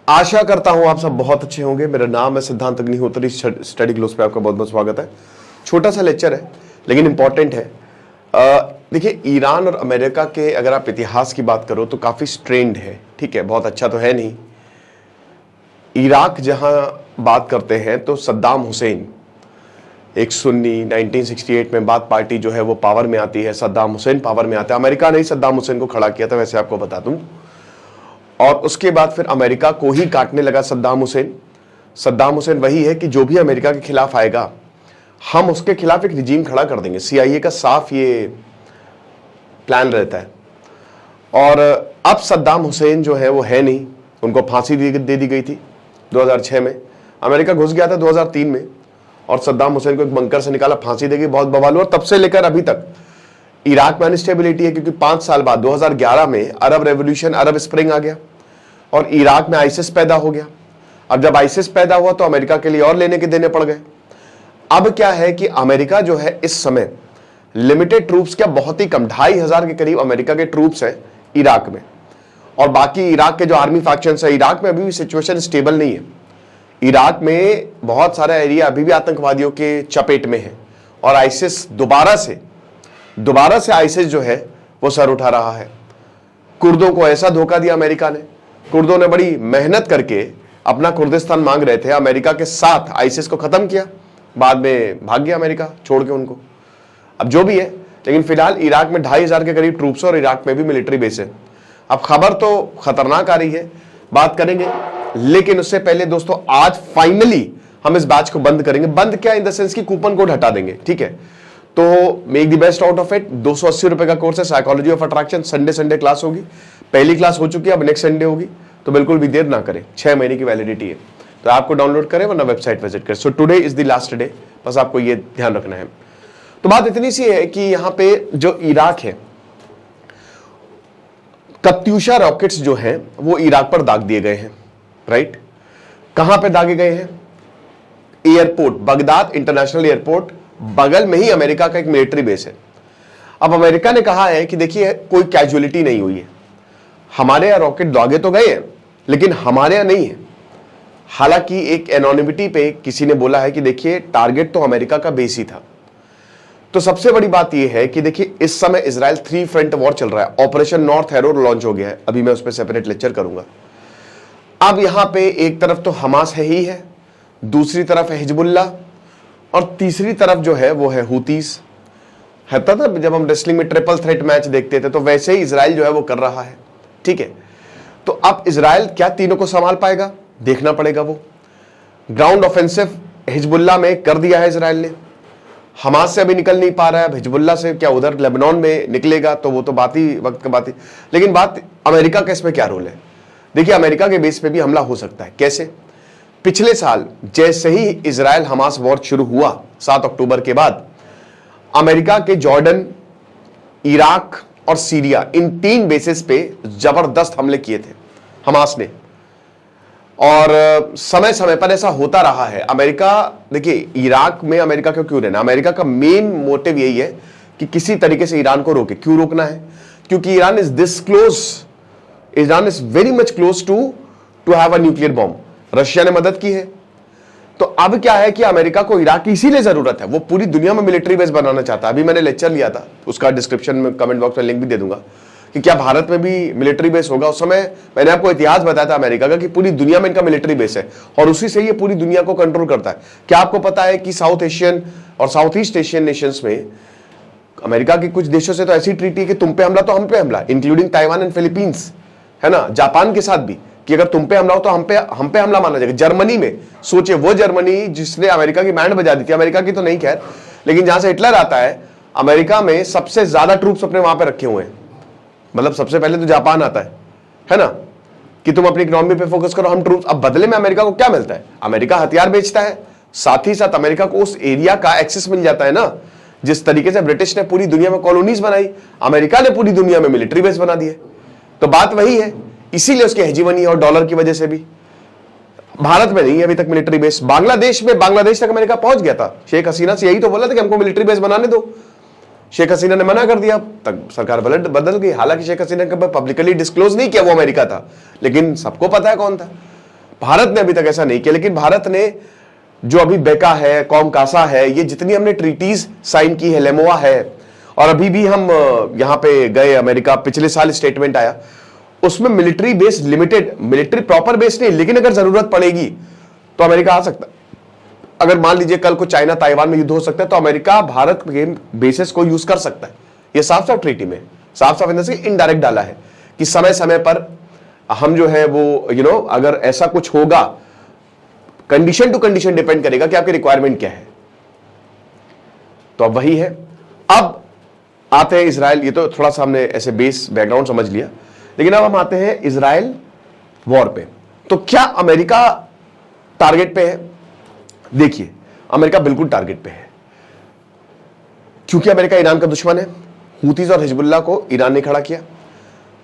आशा करता हूं आप सब बहुत अच्छे होंगे। मेरा नाम है सिद्धांत अग्निहोत्री। स्टडी ग्लोस पे आपका बहुत बहुत स्वागत है। छोटा सा लेक्चर है लेकिन इंपॉर्टेंट है। देखिए, ईरान और अमेरिका के अगर आप इतिहास की बात करो तो काफ़ी स्ट्रेंड है, ठीक है, बहुत अच्छा तो है नहीं। इराक जहां बात करते हैं तो सद्दाम हुसैन एक सुन्नी, 1968 में बात पार्टी जो है वो पावर में आती है, सद्दाम हुसैन पावर में आता है। अमेरिका ने ही सद्दाम हुसैन को खड़ा किया था, वैसे आपको बता दूं। और उसके बाद फिर अमेरिका को ही काटने लगा सद्दाम हुसैन। सद्दाम हुसैन वही है कि जो भी अमेरिका के खिलाफ आएगा हम उसके खिलाफ एक रिजीम खड़ा कर देंगे। CIA का साफ ये प्लान रहता है। और अब सद्दाम हुसैन जो है वो है नहीं, उनको फांसी दे दी गई थी 2006 में। अमेरिका घुस गया था 2003 में और सद्दाम हुसैन को एक बंकर से निकाला, फांसी दे गई, बहुत बवाल हुआ। तब से लेकर अभी तक इराक में अनस्टेबिलिटी है, क्योंकि 5 साल बाद 2011 में अरब रेवोल्यूशन, अरब स्प्रिंग आ गया और इराक में आईसिस पैदा हो गया। अब जब आईसिस पैदा हुआ तो अमेरिका के लिए और लेने के देने पड़ गए। अब क्या है कि अमेरिका जो है इस समय लिमिटेड ट्रूप्स, क्या बहुत ही कम, 2500 के करीब अमेरिका के ट्रूप्स हैं इराक में। और बाकी इराक के जो आर्मी फैक्शंस है, इराक में अभी भी सिचुएशन स्टेबल नहीं है। इराक में बहुत सारा एरिया अभी भी आतंकवादियों के चपेट में है और आईसिस दोबारा से आईसिस जो है वो सर उठा रहा है। कुर्दों को ऐसा धोखा दिया अमेरिका ने। कुर्दों ने बड़ी मेहनत करके अपना कुर्दिस्तान मांग रहे थे, अमेरिका के साथ आईसिस को खत्म किया, बाद में भाग गया अमेरिका छोड़ के उनको। अब जो भी है, लेकिन फिलहाल इराक में 2500 के करीब ट्रूप्स और इराक में भी मिलिट्री बेस है। अब खबर तो खतरनाक आ रही है, बात करेंगे, लेकिन उससे पहले दोस्तों आज फाइनली हम इस बैच को बंद करेंगे। बंद क्या, इन द सेंस की कूपन कोड हटा देंगे, ठीक है। तो make the best out of it. 280 रुपए का कोर्स है, psychology of attraction. Sunday class होगी, पहली क्लास हो चुकी है, अब नेक्स्ट संडे होगी, तो बिल्कुल भी देर ना करें। 6 महीने की वैलिडिटी है, तो आपको डाउनलोड करें वरना वेबसाइट विजिट करें। So today is the last day, बस आपको ये ध्यान रखना है। तो बात इतनी सी है कि यहां पे जो इराक है, कत्यूशा रॉकेट्स जो हैं वो इराक पर दाग दिए गए हैं, राइट। कहां पे दागे गए हैं? एयरपोर्ट, बगदाद इंटरनेशनल एयरपोर्ट, बगल में ही अमेरिका का एक मिलिट्री बेस है। अब अमेरिका ने कहा है कि देखिए कोई कैजुअलिटी नहीं हुई है, हमारे यहां रॉकेट दागे तो गए हैं लेकिन हमारे यहां नहीं है। हालांकि एक एनोनिमिटी पे किसी ने बोला है कि देखिए टारगेट तो अमेरिका का बेस ही था। तो सबसे बड़ी बात यह है कि देखिए इस समय इजराइल 3 फ्रंट वॉर चल रहा है। ऑपरेशन नॉर्थ एरो लॉन्च हो गया है, अभी मैं उस पर सेपरेट लेक्चर करूंगा। अब यहां पे एक तरफ तो हमास है ही है, दूसरी तरफ है हिजबुल्ला और तीसरी तरफ जो है वो है हुतीस। था ना जब हम रेसलिंग में ट्रिपल थ्रेट मैच देखते थे, तो वैसे ही इजराइल जो है वो कर रहा है, ठीक है। तो अब इजराइल क्या तीनों को संभाल पाएगा, देखना पड़ेगा। वो ग्राउंड ऑफेंसिव हिजबुल्ला में कर दिया है इजराइल ने, हमास से अभी निकल नहीं पा रहा है। हिजबुल्ला से क्या उधर लेबनान में निकलेगा, तो वो तो बात ही वक्त की बात ही। लेकिन बात अमेरिका का इसमें क्या रोल है? देखिए अमेरिका के बेस पे भी हमला हो सकता है। कैसे? पिछले साल जैसे ही इजराइल हमास वॉर शुरू हुआ 7 अक्टूबर के बाद, अमेरिका के जॉर्डन, इराक और सीरिया, इन 3 बेसिस पे जबरदस्त हमले किए थे हमास ने। और समय समय पर ऐसा होता रहा है। अमेरिका, देखिए इराक में अमेरिका को क्यों रहना, अमेरिका का मेन मोटिव यही है कि किसी तरीके से ईरान को रोके। क्यों रोकना है? क्योंकि Iran is this close, Iran is very much close to have a nuclear bomb. Russia ने मदद की है। तो अब क्या है कि अमेरिका को इराक की इसीलिए जरूरत है, वो पूरी दुनिया में मिलिट्री बेस बनाना चाहता है। अभी मैंने लेक्चर लिया था, उसका डिस्क्रिप्शन में कमेंट बॉक्स में लिंक भी दे दूंगा कि क्या भारत में भी मिलिट्री बेस होगा। उस समय मैंने आपको इतिहास बताया था अमेरिका का कि पूरी दुनिया में इनका मिलिट्री बेस है और उसी से ये पूरी दुनिया को कंट्रोल करता है। क्या आपको पता है कि साउथ एशियन और साउथ ईस्ट एशियन नेशंस में अमेरिका के कुछ देशों से तो ऐसी ट्रीटी है कि तुम पे हमला तो हम पे हमला, इंक्लूडिंग ताइवान एंड फिलीपींस, है ना, जापान के साथ भी, कि अगर तुम पे हमला हो तो हम पे हमला माना जाएगा। जर्मनी में सोचिए, वो जर्मनी जिसने अमेरिका की बैंड बजा दी थी, अमेरिका की तो नहीं खैर, लेकिन जहां से हिटलर आता है, अमेरिका में सबसे ज्यादा ट्रूप्स अपने वहां पे रखे हुए हैं। मतलब सबसे पहले तो जापान आता है ना, कि तुम अपनी इकोनॉमी पे फोकस करो, हम ट्रूप्स। अब बदले में अमेरिका को क्या मिलता है? अमेरिका हथियार बेचता है, साथ ही साथ अमेरिका को उस एरिया का एक्सेस मिल जाता है ना। जिस तरीके से ब्रिटिश ने पूरी दुनिया में कॉलोनीज बनाई, अमेरिका ने पूरी दुनिया में मिलिट्री बेस बना दिए। तो बात वही है, इसीलिए उसकी हेजीमनी और डॉलर की वजह से भी। भारत में नहीं है अभी तक मिलिट्री बेस। बांग्लादेश में, बांग्लादेश तक अमेरिका पहुंच गया था। शेख हसीना से यही तो बोला था कि हमको मिलिट्री बेस बनाने दो, शेख हसीना ने मना कर दिया, तक सरकार बदल गई। हालांकि शेख हसीना ने पब्लिकली डिस्क्लोज नहीं किया वो अमेरिका था, लेकिन सबको पता है कौन था। भारत ने अभी तक ऐसा नहीं किया, लेकिन भारत ने जो अभी बेका है, कॉम कासा है, ये जितनी हमने ट्रीटीज साइन की है, लेमोआ है, और अभी भी हम यहां पे गए अमेरिका, पिछले साल स्टेटमेंट आया, उसमें military base limited, military proper base नहीं, लेकिन अगर जरूरत पड़ेगी तो अमेरिका आ सकता है। अगर मान लीजिए कल को चाइना ताइवान में युद्ध हो सकता है तो अमेरिका भारत के बेसिस को यूज कर सकता है। ये साफ साफ ट्रीटी में, साफ साफ इनडायरेक्ट डाला है कि समय समय पर हम जो है वो अगर ऐसा कुछ होगा, कंडीशन टू कंडीशन डिपेंड करेगा कि आपकी रिक्वायरमेंट क्या है। तो अब वही है। अब आते हैं इजराइल, ये तो थोड़ा सा हमने ऐसे बेस बैकग्राउंड समझ लिया, लेकिन अब हम आते हैं इजराइल वॉर पे। तो क्या अमेरिका टारगेट पे है? देखिए, अमेरिका बिल्कुल टारगेट पे है, क्योंकि अमेरिका ईरान का दुश्मन है। हूतीज और हिजबुल्लाह को ईरान ने खड़ा किया,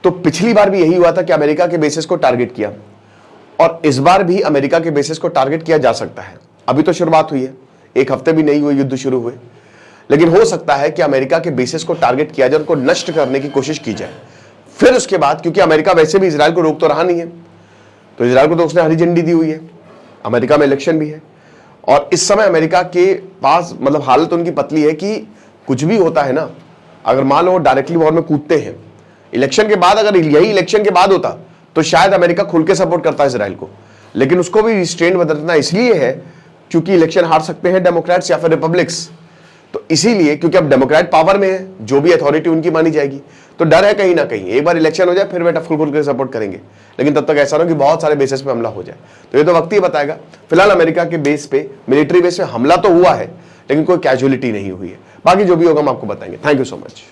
तो पिछली बार भी यही हुआ था कि अमेरिका के बेसिस को टारगेट किया, और इस बार भी अमेरिका के बेसिस को टारगेट किया जा सकता है। अभी तो शुरुआत हुई है, एक हफ्ते भी नहीं हुए युद्ध शुरू हुए, लेकिन हो सकता है कि अमेरिका के बेसिस को टारगेट किया जाए, उनको नष्ट करने की कोशिश की जाए। फिर उसके बाद, क्योंकि अमेरिका वैसे भी इजराइल को रोक तो रहा नहीं है, तो इजराइल को तो उसने हरी झंडी दी हुई है, अमेरिका में इलेक्शन भी है, और इस समय अमेरिका के पास मतलब हालत उनकी पतली है कि कुछ भी होता है ना, अगर मान लो डायरेक्टली वॉर में कूदते हैं इलेक्शन के बाद, अगर यही इलेक्शन के बाद होता तो शायद अमेरिका खुल के सपोर्ट करता है इजराइल को, लेकिन उसको भी रिस्ट्रेंट बदलना इसलिए है क्योंकि इलेक्शन हार सकते हैं डेमोक्रेट्स या फिर रिपब्लिक्स। तो इसीलिए, क्योंकि अब डेमोक्रेट पावर में है, जो भी अथॉरिटी उनकी मानी जाएगी, तो डर है कहीं ना कहीं एक बार इलेक्शन हो जाए फिर बेटा खुल के सपोर्ट करेंगे, लेकिन तब तक ऐसा ना कि बहुत सारे बेसिस पे हमला हो जाए। तो ये तो वक्त ही बताएगा। फिलहाल अमेरिका के बेस पे, मिलिट्री बेस पे हमला तो हुआ है, लेकिन कोई कैजुअलिटी नहीं हुई है। बाकी जो भी होगा हम आपको बताएंगे। Thank you so much.